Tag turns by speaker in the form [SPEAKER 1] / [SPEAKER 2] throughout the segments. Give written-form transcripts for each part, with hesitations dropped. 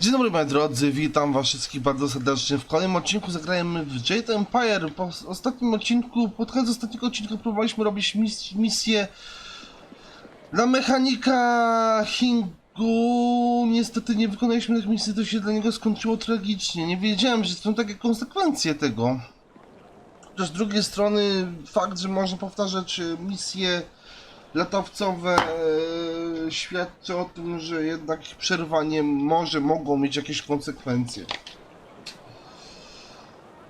[SPEAKER 1] Dzień dobry moi drodzy, witam was wszystkich bardzo serdecznie w kolejnym odcinku Zagrajmy w Jade Empire. Po ostatnim odcinku, pod koniec ostatniego odcinka próbowaliśmy robić misję dla mechanika Hingu. Niestety nie wykonaliśmy tej misji, to się dla niego skończyło tragicznie. Nie wiedziałem, że są takie konsekwencje tego. Chociaż z drugiej strony fakt, że można powtarzać misje latawcowe świadczy o tym, że jednak ich przerwanie mogą mieć jakieś konsekwencje.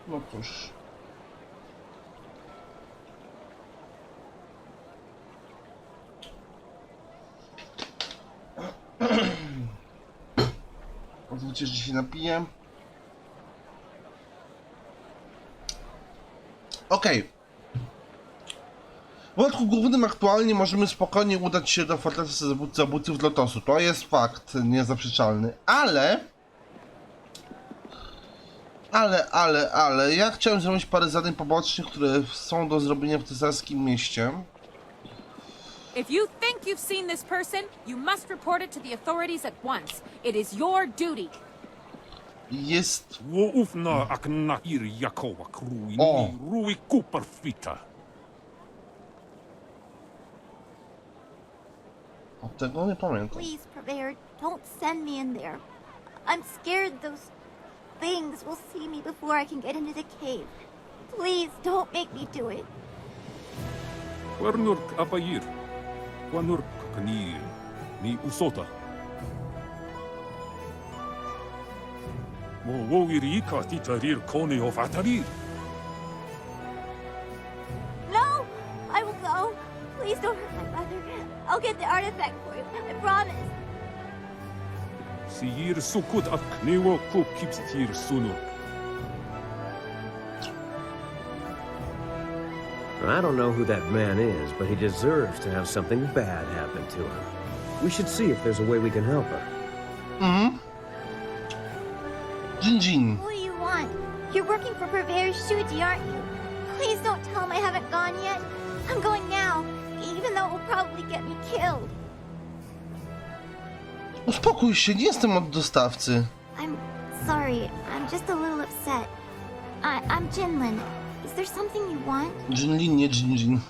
[SPEAKER 1] No cóż. Pozwólcie, że się napiję. Okej. W wątku głównym aktualnie możemy spokojnie udać się do fortecy zabójców Lotosu. To jest fakt niezaprzeczalny, ale ja chciałem zrobić parę zadań pobocznych, które są do zrobienia w cesarskim mieście.
[SPEAKER 2] If you think you've seen this person, you must report it to the authorities at once. It is your duty.
[SPEAKER 1] Jest...
[SPEAKER 3] Woufna akna ir jakowa krui
[SPEAKER 1] O.
[SPEAKER 3] ni rui kuparfita.
[SPEAKER 1] Od tego nie pamiętam.
[SPEAKER 4] Please, Purveyor, don't send me in there. I'm scared those things will see me before I can get into the cave. Please, don't make me do it.
[SPEAKER 3] Warnurk apair. Warnurk kanir. Ni usota. Mo woiri ka titarir koni of atarir.
[SPEAKER 4] No! I will go. Please don't hurt my brother. I'll get the artifact for you. I promise.
[SPEAKER 3] Siir sukut aknewo ku kipstir sunur.
[SPEAKER 5] I don't know who that man is, but he deserves to have something bad happen to him. We should see if there's a way we can help her.
[SPEAKER 1] Jin.
[SPEAKER 4] What do you want? You're working for Purveyor Shuji, aren't you? Please don't tell him I haven't gone yet. I'm going now, even though it will probably get me killed.
[SPEAKER 1] Uspokój się, nie jestem od dostawcy.
[SPEAKER 4] I'm sorry. I'm just a little upset. I'm Jinlin. Is there something you want?
[SPEAKER 1] Jinlin, nie Jin.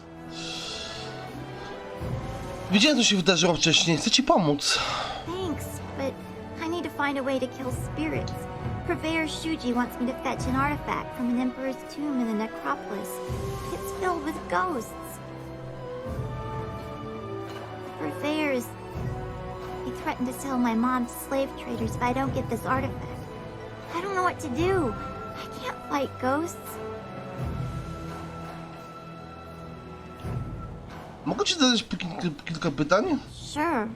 [SPEAKER 1] Widziałem, co się wydarzyło wcześniej. Chcę ci pomóc.
[SPEAKER 4] Thanks, but I need to find a way to kill spirits. Purveyor Shuji wants me to fetch an artifact from an emperor's tomb in the necropolis. It's filled with ghosts. Purveyors... He threatened to sell my mom to slave traders if I don't get this artifact. I don't know what to do. I can't fight ghosts.
[SPEAKER 1] Mogę ci zadać kilka pytań?
[SPEAKER 4] Sure.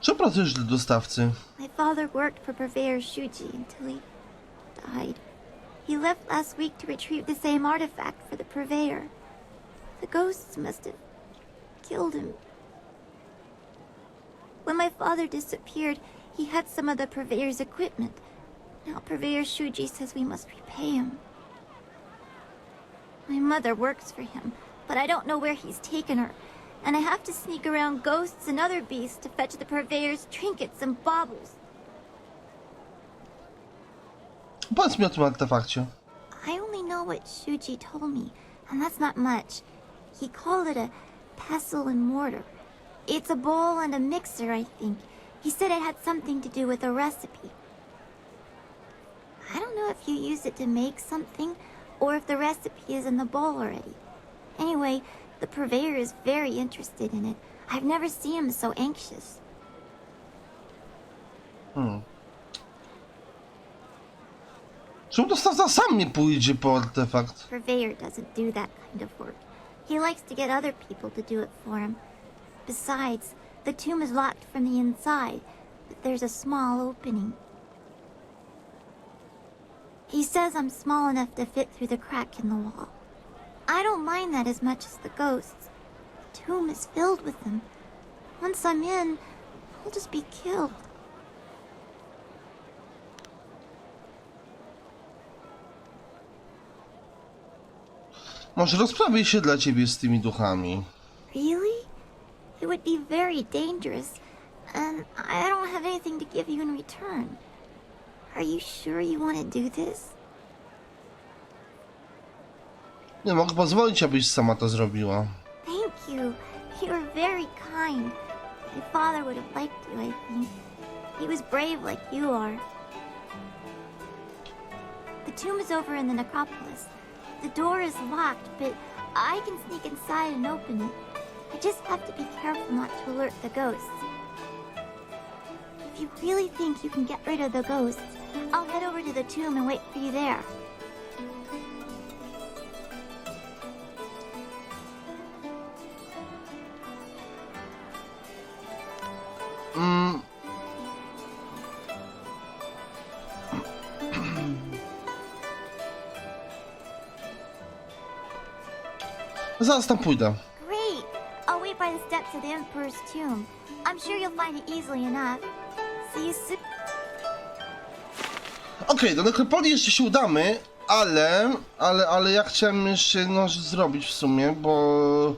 [SPEAKER 1] Czy pracujesz dla dostawcy?
[SPEAKER 4] My father worked for Purveyor Shuji until he died. He left last week to retrieve the same artifact for the Purveyor. The ghosts must have killed him. When my father disappeared, he had some of the Purveyor's equipment. Now Purveyor Shuji says we must repay him. My mother works for him, but I don't know where he's taken her. And I have to sneak around ghosts and other beasts to fetch the Purveyor's trinkets and baubles.
[SPEAKER 1] Powiedz mi o tym artefakcie.
[SPEAKER 4] I only know what Shuji told me, and that's not much. He called it a pestle and mortar. It's a bowl and a mixer, I think. He said it had something to do with a recipe. I don't know if you use it to make something, or if the recipe is in the bowl already. Anyway, the Purveyor is very interested in it. I've never seen him so anxious.
[SPEAKER 1] Czemu dostawca sam nie pójdzie po artefakt?
[SPEAKER 4] Purveyor doesn't do that kind of work. He likes to get other people to do it for him. Besides, the tomb is locked from the inside, but there's a small opening. He says I'm small enough to fit through the crack in the wall. I don't mind that as much as the ghosts. The tomb is filled with them. Once I'm in, I'll just be killed.
[SPEAKER 1] Może rozprawię się dla ciebie z tymi duchami.
[SPEAKER 4] Really? It would be very dangerous. and I don't have anything to give you in return. Are you sure you want to do this?
[SPEAKER 1] Nie mogę pozwolić, abyś sama to zrobiła.
[SPEAKER 4] Thank you. You're very kind. My father would have liked you, I think. He was brave like you are. The tomb is over in the necropolis. The door is locked, but I can sneak inside and open it. I just have to be careful not to alert the ghosts. If you really think you can get rid of the ghosts, I'll head over to the tomb and wait for you there.
[SPEAKER 1] Zaraz tam pójdę.
[SPEAKER 4] Great! I'll wait by the steps of the Emperor's tomb. I'm sure you'll find it easily enough. See you soon.
[SPEAKER 1] Okej, do nekropolii jeszcze się udamy, ale ja chciałem jeszcze jedną rzecz zrobić w sumie, bo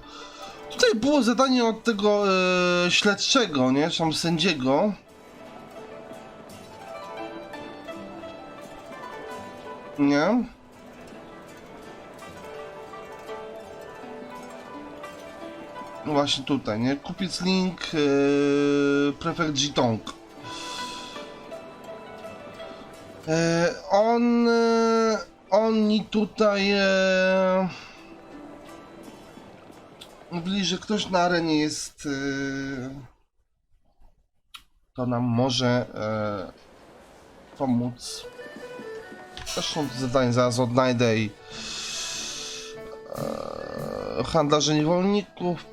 [SPEAKER 1] tutaj było zadanie od tego śledczego, nie? Czy tam sędziego. Nie? No właśnie tutaj, nie? Kupiec link prefekt Jitong. Oni tutaj mówili, że ktoś na arenie jest, to nam może pomóc. Zresztą to zadanie zaraz odnajdę i Handlarzy Niewolników,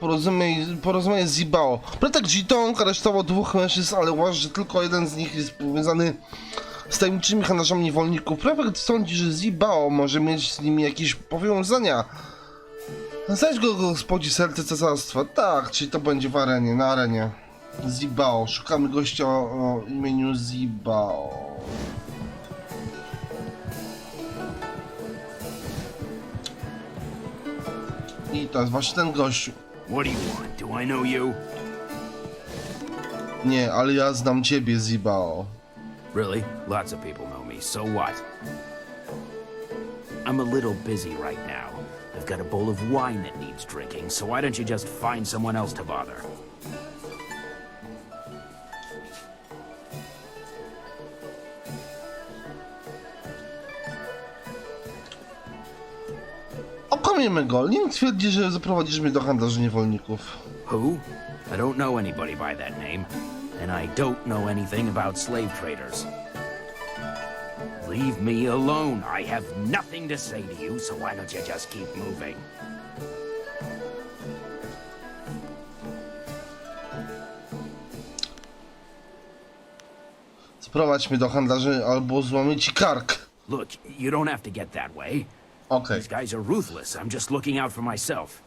[SPEAKER 1] porozumienie z Zibao. Prefekt Jitong aresztował 2 mężczyzn, ale uważa, że tylko jeden z nich jest powiązany z tajemniczymi handlarzami niewolników. Prefekt sądzi, że Zibao może mieć z nimi jakieś powiązania. Znajdź go spodzi serce cesarstwa. Tak, czyli to będzie w arenie, na arenie. Zibao. Szukamy gościa o imieniu Zibao. I to jest właśnie ten gościu.
[SPEAKER 6] What do you want? Do I know you?
[SPEAKER 1] Nie, ale ja znam ciebie, Zibao.
[SPEAKER 6] Really? Lots of people know me, so what? I'm a little busy right now. I've got a bowl of wine that needs drinking, so why don't you just find someone else to bother?
[SPEAKER 1] Okłamiemy go. Link twierdzi, że zaprowadzisz mnie do handlarzy niewolników.
[SPEAKER 6] Who? I don't know anybody by that name, and I don't know anything about slave traders. Leave me alone. I have nothing to say to you, so why don't you just keep moving?
[SPEAKER 1] Sprowadź mnie do handlarzy albo złamię ci kark.
[SPEAKER 6] Look, you don't have to get that way.
[SPEAKER 1] Okej.
[SPEAKER 6] These guys are ruthless. I'm just looking out for myself.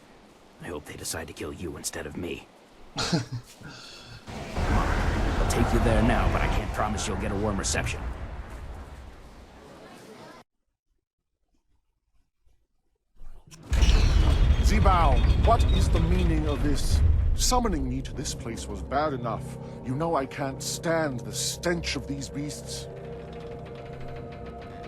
[SPEAKER 6] I hope they decide to kill you instead of me. Come on, I'll take you there now, but I can't promise you'll get a warm reception.
[SPEAKER 7] Zibao, what is the meaning of this? Summoning me to this place was bad enough. You know I can't stand the stench of these beasts.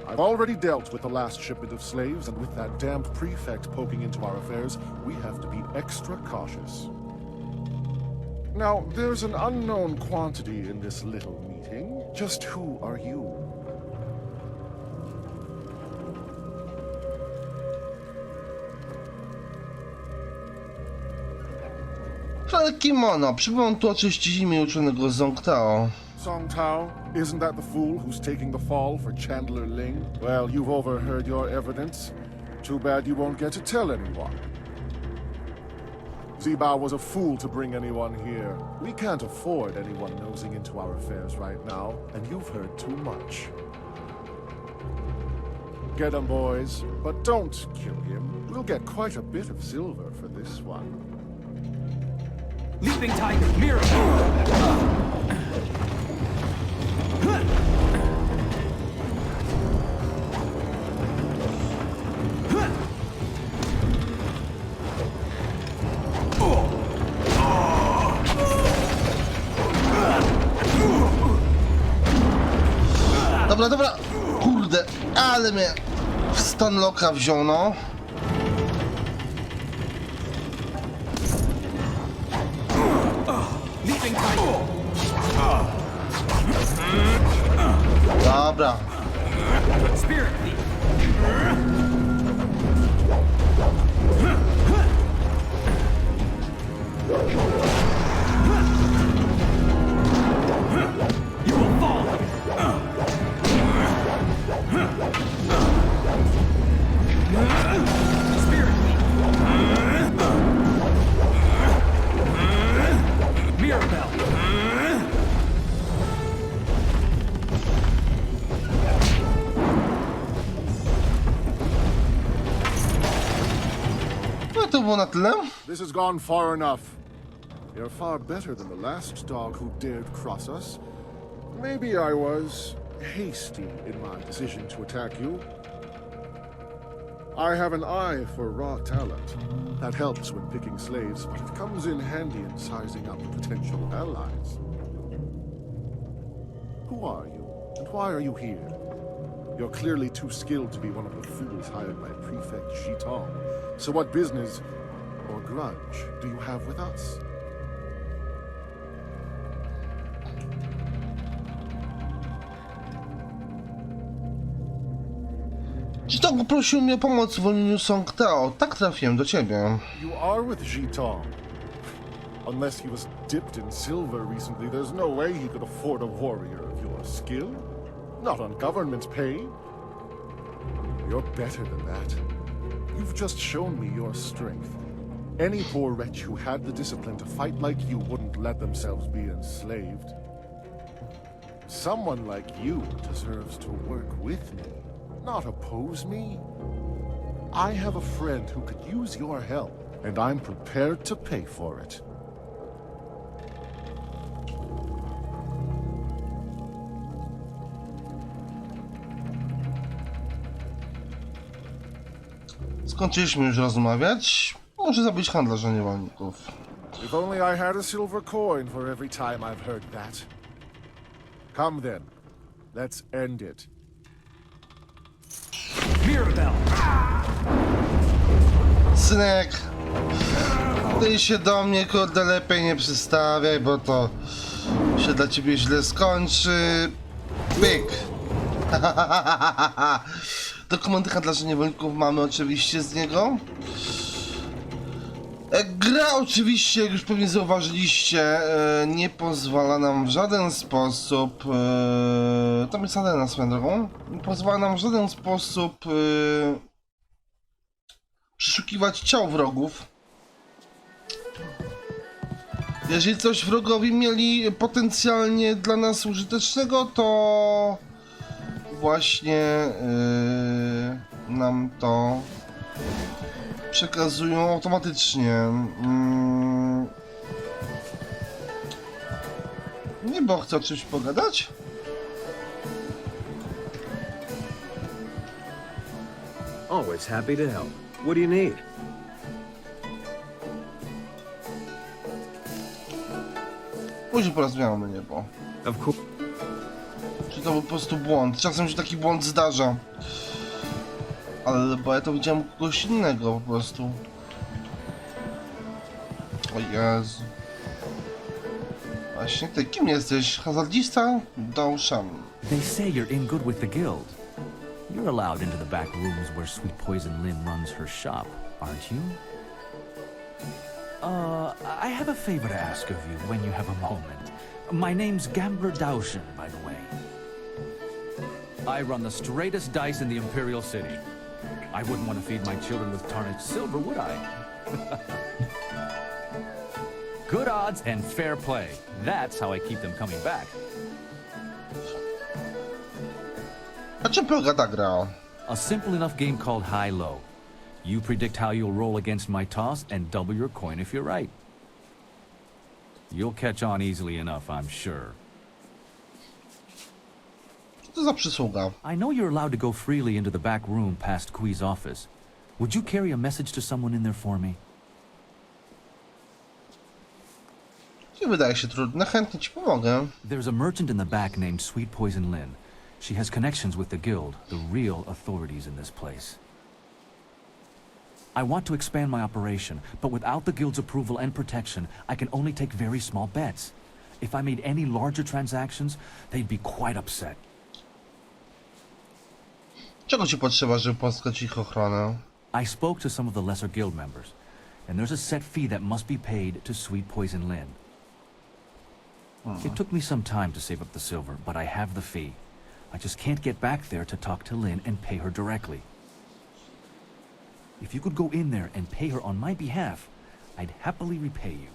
[SPEAKER 7] I've already dealt with the last shipment of slaves, and with that damned prefect poking into our affairs, we have to be extra cautious. Now, there's an unknown quantity in this little meeting. Just who are you?
[SPEAKER 1] Szalek kimono. Przybyłem tu oczyścić imię uczonego Zong Tao.
[SPEAKER 7] Song Tao? Isn't that the fool who's taking the fall for Chandler Ling? Well, you've overheard your evidence. Too bad you won't get to tell anyone. Zibao was a fool to bring anyone here. We can't afford anyone nosing into our affairs right now, and you've heard too much. Get him, boys, but don't kill him. We'll get quite a bit of silver for this one.
[SPEAKER 6] Leaping Tiger, miracle!
[SPEAKER 1] Dobra, dobra. Kurde, ale mnie w stan loka wziął, no. Dobra. No to było na tyle.
[SPEAKER 7] This has gone far enough. You're far better than the last dog who dared cross us. Maybe I was hasty in my decision to attack you. I have an eye for raw talent. That helps when picking slaves, but it comes in handy in sizing up potential allies. Who are you, and why are you here? You're clearly too skilled to be one of the fools hired by Prefect Jade. So what business or grudge do you have with us?
[SPEAKER 1] Jade poprosił mnie o pomoc w uwolnieniu Song Tao. Tak trafiłem do ciebie.
[SPEAKER 7] You are with Jade. Unless he was dipped in silver recently, there's no way he could afford a warrior of your skill. Not on government pay. You're better than that. You've just shown me your strength. Any poor wretch who had the discipline to fight like you wouldn't let themselves be enslaved. Someone like you deserves to work with me, not oppose me. I have a friend who could use your help, and I'm prepared to pay for it.
[SPEAKER 1] Skończyliśmy już rozmawiać. Może zabić handlarza niewolników.
[SPEAKER 7] If only I had a silver coin for every time I've heard that. Come then, let's end it.
[SPEAKER 1] Synek, ty się do mnie, kurde, lepiej nie przystawiaj, bo to się dla ciebie źle skończy. Pyk. Dokumenty handlarzy niewolników mamy oczywiście z niego. Gra oczywiście, jak już pewnie zauważyliście, nie pozwala nam w żaden sposób, tam jest arena swoją drogą, nie pozwala nam w żaden sposób przeszukiwać ciał wrogów. Jeżeli coś wrogowie mieli potencjalnie dla nas użytecznego, to właśnie nam to przekazują automatycznie. Nie, bo chcę o czymś pogadać?
[SPEAKER 5] Always happy to help. What do you need?
[SPEAKER 1] Później porozmawiamy, nie, bo...
[SPEAKER 5] Of course.
[SPEAKER 1] Czy to był po prostu błąd? Czasem się taki błąd zdarza. Ale bo ja to widziałem u kogoś innego po prostu. O Jezu. Właśnie ty, kim jesteś? Hazardzista? Dałszan.
[SPEAKER 6] They say you're in good with the guild. You're allowed into the back rooms where Sweet Poison Lynn runs her shop, aren't you? I have a favor to ask of you when you have a moment. My name's Gambler Daushan, by the way. I run the straightest dice in the Imperial City. I wouldn't want to feed my children with tarnished silver, would I? Good odds and fair play. That's how I keep them coming back.
[SPEAKER 1] A czym polega ta gra?
[SPEAKER 6] A simple enough game called high-low. You predict how you'll roll against my toss and double your coin if you're right. You'll catch on easily enough, I'm sure.
[SPEAKER 1] Co to za przysługa?
[SPEAKER 6] I know you're allowed to go freely into the back room past Kui's office. Would you carry a message to someone in there for me?
[SPEAKER 1] Nie wydaje się trudne, chętnie ci pomogę.
[SPEAKER 6] There's a merchant in the back named Sweet Poison Lynn. She has connections with the guild, the real authorities in this place. I want to expand my operation, but without the guild's approval and protection, I can only take very small bets. If I made any larger transactions, they'd be quite upset.
[SPEAKER 1] Czego ci potrzeba, żeby pozyskać ich ochronę?
[SPEAKER 6] I spoke to some of the lesser guild members, and there's a set fee that must be paid to Sweet Poison Lynn. It took me some time to save up the silver, but I have the fee. I just can't get back there to talk to Lynn and pay her directly. If you could go in there and pay her on my behalf, I'd happily repay you.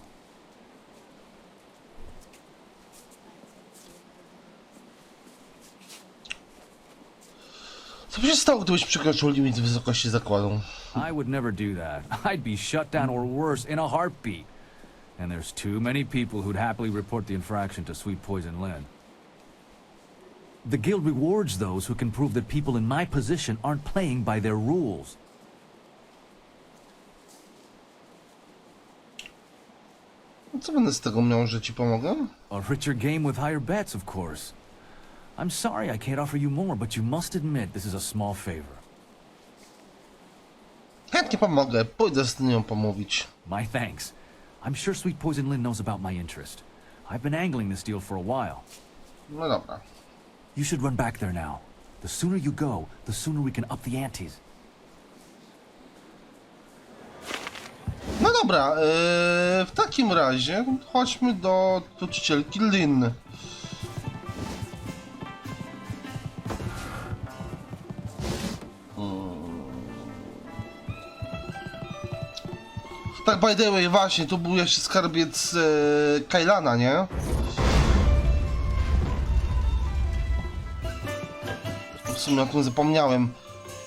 [SPEAKER 1] Co by się stało, gdybyś przekroczył limit wysokości zakładu?
[SPEAKER 6] I would never do that. I'd be shut down or worse in a heartbeat. And there's too many people who'd happily report the infraction to Sweet Poison Lynn. The guild rewards those who can prove that people in my position aren't playing by their rules.
[SPEAKER 1] Co będę z tego miał, że ci pomogę?
[SPEAKER 6] A richer game with higher bets, of course. I'm sorry I can't offer you more, but you must admit this is a small favor.
[SPEAKER 1] Chętnie pomogę, pójdę z nią pomówić.
[SPEAKER 6] My thanks. I'm sure Sweet Poison Lynn knows about my interest. I've been angling this deal for a while.
[SPEAKER 1] No dobra.
[SPEAKER 6] You should run back there now. The sooner you go, the sooner we can up the antes.
[SPEAKER 1] No dobra, w takim razie chodźmy do trucicielki Lynn. Tak, by the way, właśnie, tu był jeszcze skarbiec Kailana, nie? W sumie o tym zapomniałem.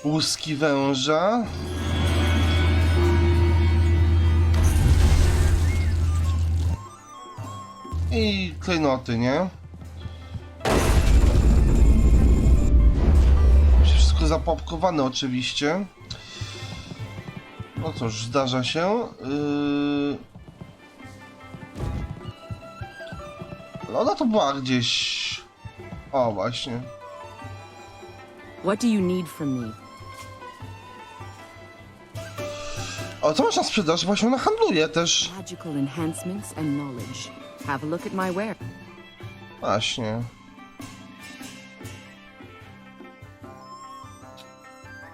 [SPEAKER 1] Łuski węża. I klejnoty, nie? Wszystko zapapkowane oczywiście. No cóż, zdarza się. Ona to była gdzieś... O, właśnie.
[SPEAKER 8] What do you need from me?
[SPEAKER 1] O, co masz na sprzedaż? Właśnie ona handluje też.
[SPEAKER 8] Magical enhancements and knowledge. Have a look at my ware.
[SPEAKER 1] Właśnie.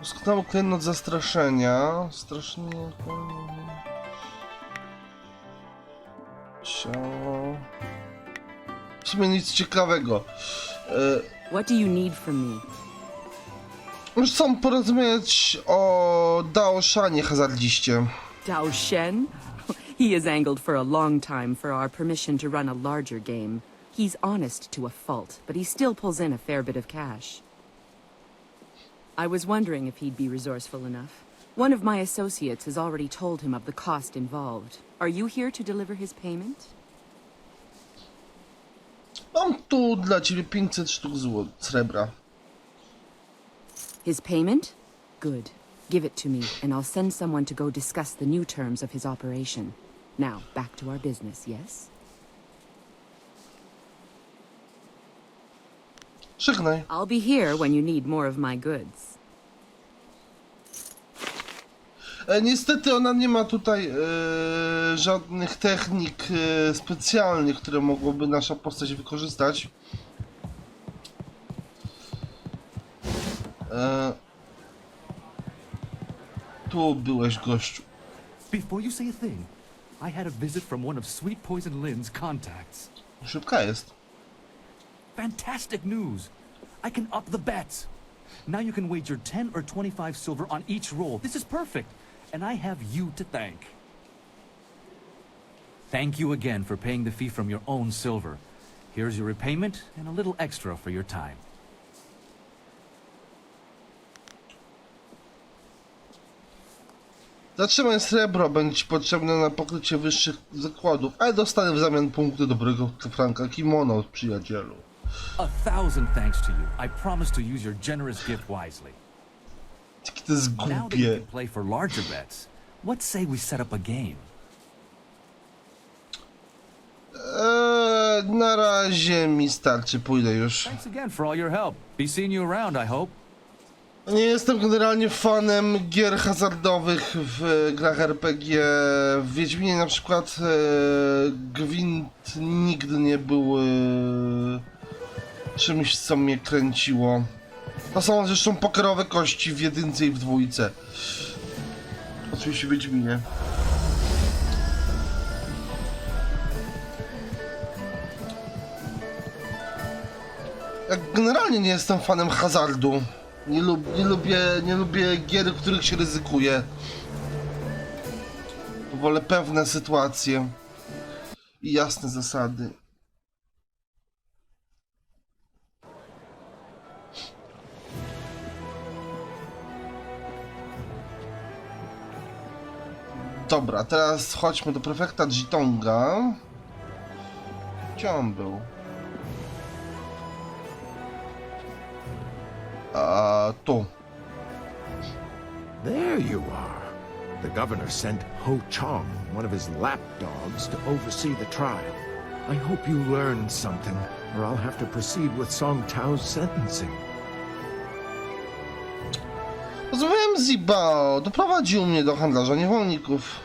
[SPEAKER 1] Doskonały klejnot zastraszenia. Strasznie... Ciało... W sumie nic ciekawego.
[SPEAKER 8] What do you need from me?
[SPEAKER 1] Już chcę porozmawiać o Daoshanie hazardziście.
[SPEAKER 8] Dao Shen? He has angled for a long time for our permission to run a larger game. He's honest to a fault, but he still pulls in a fair bit of cash. I was wondering if he'd be resourceful enough. One of my associates has already told him of the cost involved. Are you here to deliver his payment?
[SPEAKER 1] Mam tu dla ciebie 500 sztuk srebra.
[SPEAKER 8] His payment? Good. Give it to me, and I'll send someone to go discuss the new terms of his operation. Now, back to our business, yes?
[SPEAKER 1] Żegnaj.
[SPEAKER 8] I'll be here when you need more of my goods.
[SPEAKER 1] Niestety ona nie ma tutaj żadnych technik specjalnych, które mogłoby nasza postać wykorzystać. Tu byłeś, gościu.
[SPEAKER 6] Before you say a thing, I had a visit from one of Sweet Poison Lynn's contacts.
[SPEAKER 1] Szybka jest.
[SPEAKER 6] Fantastic news! I can up the bets! Now you can wager 10 or 25 silver on each roll. This is perfect! And I have you to thank. Thank you again for paying the fee from your own silver. Here's your repayment and a little extra for your time.
[SPEAKER 1] Zatrzymaj srebro, będzie ci potrzebne na pokrycie wyższych zakładów, ale dostanę w zamian punkty dobrego franka kimono, przyjacielu.
[SPEAKER 6] 1,000 thanks to you. I promise to use your generous gift wisely.
[SPEAKER 1] Jakie to jest
[SPEAKER 6] Now that you
[SPEAKER 1] głupie.
[SPEAKER 6] can play for larger bets, what say we set up a game?
[SPEAKER 1] na razie mi starczy, pójdę już.
[SPEAKER 6] Thanks again for all your help. Be seeing you around, I hope.
[SPEAKER 1] Nie jestem generalnie fanem gier hazardowych w grach RPG. W Wiedźminie na przykład gwint nigdy nie był czymś, co mnie kręciło. To są zresztą pokerowe kości w jedynce i w dwójce. Oczywiście w Wiedźminie. Ja generalnie nie jestem fanem hazardu. Nie lubię gier, w których się ryzykuje. Wolę pewne sytuacje i jasne zasady. Dobra, teraz chodźmy do prefekta Jitonga. Gdzie on był? Tu.
[SPEAKER 9] There you are. The governor sent Ho Chong, one of his lapdogs, to oversee the trial. I hope you learned something, or I'll have to proceed with Song Tao's sentencing.
[SPEAKER 1] Rozmawiałem z Zibao. Doprowadził mnie do handlarza niewolników.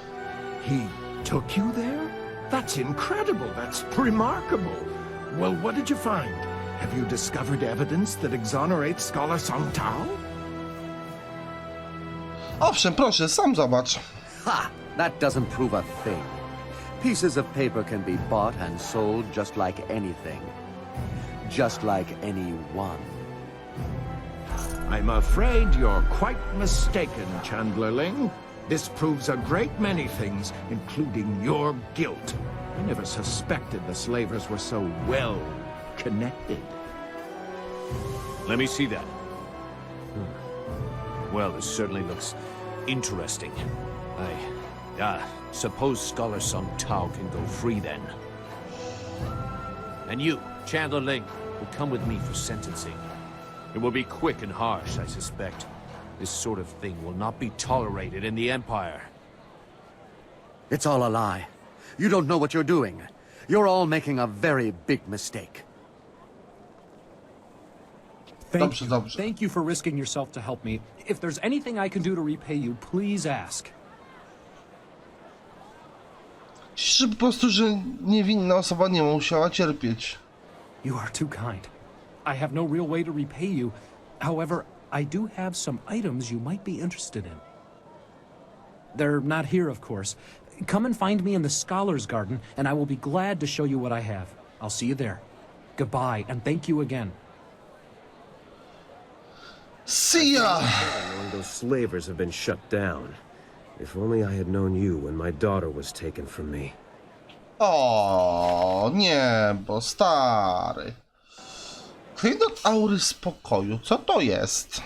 [SPEAKER 9] He took you there? That's incredible. That's remarkable. Well, what did you find? Have you discovered evidence that exonerates Scholar Song Tao?
[SPEAKER 1] Owszem, proszę, sam zobacz.
[SPEAKER 10] Ha! That doesn't prove a thing. Pieces of paper can be bought and sold just like anything. Just like anyone.
[SPEAKER 9] I'm afraid you're quite mistaken, Chandlerling. This proves a great many things, including your guilt. I never suspected the slavers were so well connected.
[SPEAKER 11] Let me see that. Well, this certainly looks interesting. I suppose Scholar Song Tao can go free then. And you, Chandler Ling, will come with me for sentencing. It will be quick and harsh, I suspect. This sort of thing will not be tolerated in the Empire.
[SPEAKER 10] It's all a lie. You don't know what you're doing. You're all making a very big mistake.
[SPEAKER 12] Thank you for risking yourself to help me. If there's anything I can do to repay you, please ask.
[SPEAKER 1] Cieszę po prostu, że niewinna osoba nie musiała cierpieć.
[SPEAKER 12] You are too kind. I have no real way to repay you. However, I do have some items you might be interested in. They're not here, of course. Come and find me in the Scholar's Garden, and I will be glad to show you what I have. I'll see you there. Goodbye, and thank you again.
[SPEAKER 1] See ya!
[SPEAKER 5] Knowing those slavers have been shut down. If only I had known you when my daughter was taken from me.
[SPEAKER 1] O, nie, bo stary. Klejnot aury spokoju, co to jest?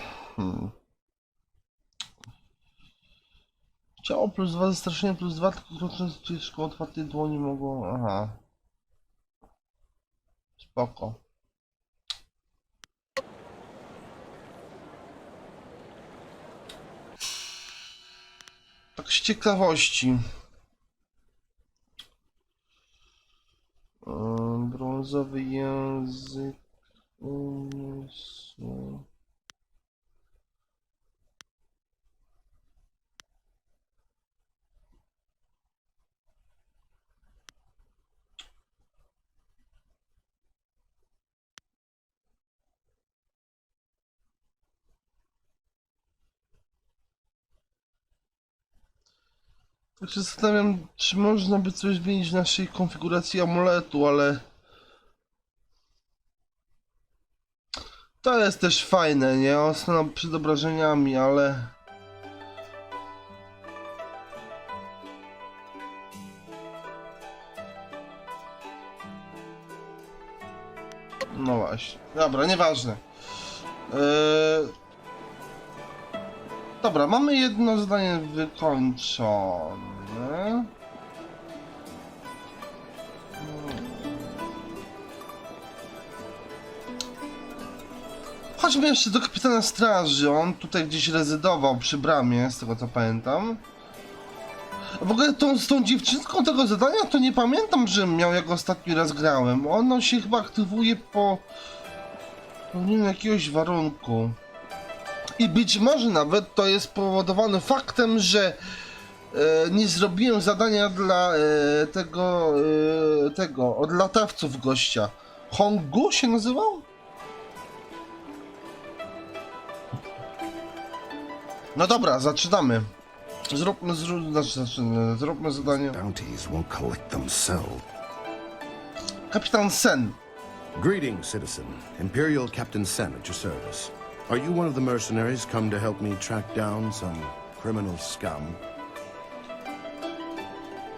[SPEAKER 1] Ciało plus 2, zastraszenie plus 2, tylko krocząc w szkoły otwartej dłoni mogą... Aha. Spoko. Tak z ciekawości. Brązowy język umysłu. Tak się zastanawiam, czy można by coś zmienić w naszej konfiguracji amuletu, ale... To jest też fajne, nie? Osłona przed obrażeniami, ale... No właśnie. Dobra, nieważne. Dobra, mamy jedno zadanie wykończone. Chodźmy jeszcze do kapitana straży. On tutaj gdzieś rezydował przy bramie, z tego co pamiętam. W ogóle z tą dziewczynką tego zadania to nie pamiętam, żebym miał jak ostatni raz grałem. Ono się chyba aktywuje po spełnieniu jakiegoś warunku. I być może nawet to jest spowodowane faktem, że nie zrobiłem zadania dla tego od latawców gościa. Hongu się nazywał? No dobra, zaczynamy. Zróbmy zadanie.
[SPEAKER 13] Bounties won't collect themselves.
[SPEAKER 1] Kapitan Sen.
[SPEAKER 13] Greetings, citizen. Imperial Captain Sen at your service. Are you one of the mercenaries come to help me track down some criminal scum?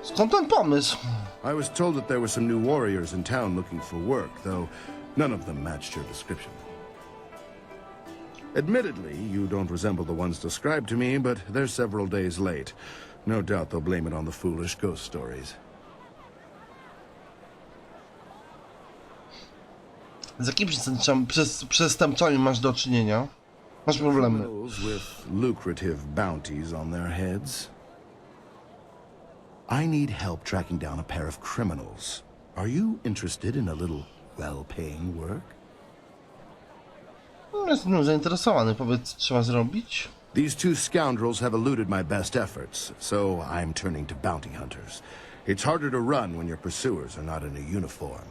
[SPEAKER 1] Skąd ten pomysł?
[SPEAKER 13] I was told that there were some new warriors in town looking for work, though none of them matched your description. Admittedly, you don't resemble the ones described to me, but they're several days late. No doubt they'll blame it on the foolish ghost stories.
[SPEAKER 1] Z jakimi przestępcami masz do czynienia? Masz problemy.
[SPEAKER 13] Criminals with lucrative bounties on their heads. I need help tracking down a pair of criminals. Are you interested in a little well-paying work?
[SPEAKER 1] Jestem zainteresowany. Powiedz, co trzeba zrobić.
[SPEAKER 13] These two scoundrels have eluded my best efforts, so I'm turning to bounty hunters. It's harder to run when your pursuers are not in a uniform.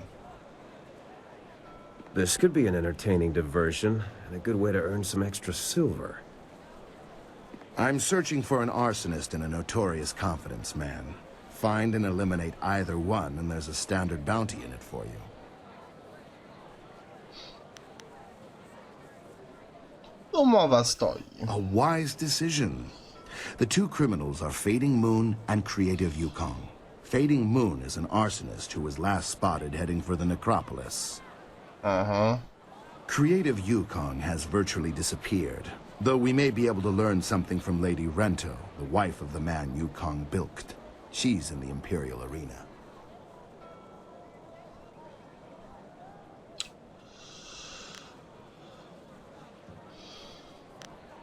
[SPEAKER 5] This could be an entertaining diversion, and a good way to earn some extra silver.
[SPEAKER 13] I'm searching for an arsonist and a notorious confidence man. Find and eliminate either one, and there's a standard bounty in it for you.
[SPEAKER 1] Umowa stoi.
[SPEAKER 13] A wise decision. The two criminals are Fading Moon and Creative Yukong. Fading Moon is an arsonist who was last spotted heading for the necropolis.
[SPEAKER 1] Uh-huh.
[SPEAKER 13] Creative Yukong has virtually disappeared, though we may be able to learn something from Lady Rento, the wife of the man Yukong bilked. She's in the Imperial arena.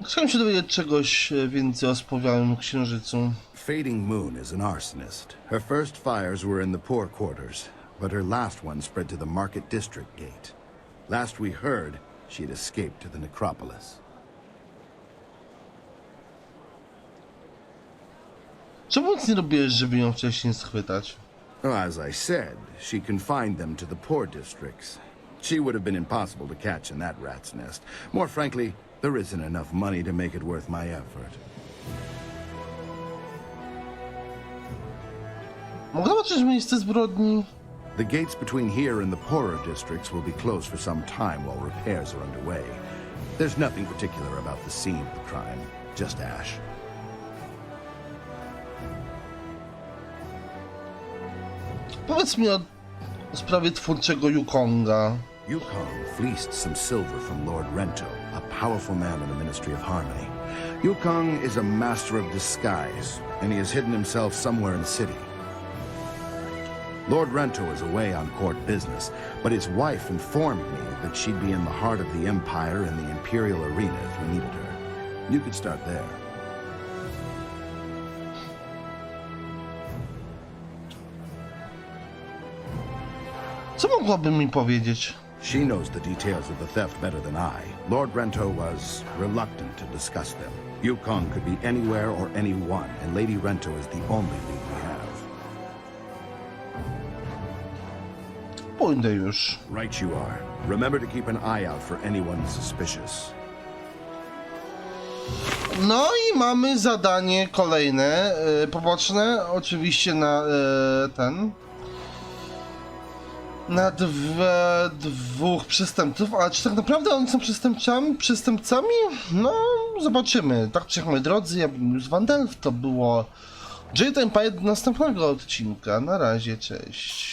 [SPEAKER 1] Chciałem się dowiedzieć czegoś więcej o spowiałym księżycu.
[SPEAKER 13] Fading Moon is an arsonist. Her first fires were in the poor quarters, but her last one spread to the Market District Gate. Last we heard, she had escaped to the necropolis.
[SPEAKER 1] Czemu nic nie robiłeś, żeby ją wcześniej schwytać?
[SPEAKER 13] As I said, she confined them to the poor districts. She would have been impossible to catch in that rat's nest. More frankly, there isn't enough money to make it worth my effort.
[SPEAKER 1] Mogę zobaczyć miejsce zbrodni?
[SPEAKER 13] The gates between here and the poorer districts will be closed for some time while repairs are underway. There's nothing particular about the scene of the crime, just ash.
[SPEAKER 1] Powiedz mi o sprawie twórczego Yukonga.
[SPEAKER 13] Yukong fleeced some silver from Lord Rento, a powerful man in the Ministry of Harmony. Yukong is a master of disguise, and he has hidden himself somewhere in the city. Lord Rento is away on court business, but his wife informed me that she'd be in the heart of the Empire in the Imperial arena if we needed her. You could start there.
[SPEAKER 1] Co mogłaby mi powiedzieć?
[SPEAKER 13] She knows the details of the theft better than I. Lord Rento was reluctant to discuss them. Yukong could be anywhere or anyone, and Lady Rento is the only lead we have.
[SPEAKER 1] Pójdę już.
[SPEAKER 13] Right you are. Remember to keep an eye out for anyone suspicious.
[SPEAKER 1] No i mamy zadanie kolejne, poboczne, oczywiście na na dwóch przestępców, ale czy tak naprawdę oni są przestępcami? No, zobaczymy. Tak czy jak, moi drodzy, ja bym już Wandelf, to było Jade Empire do następnego odcinka. Na razie, cześć.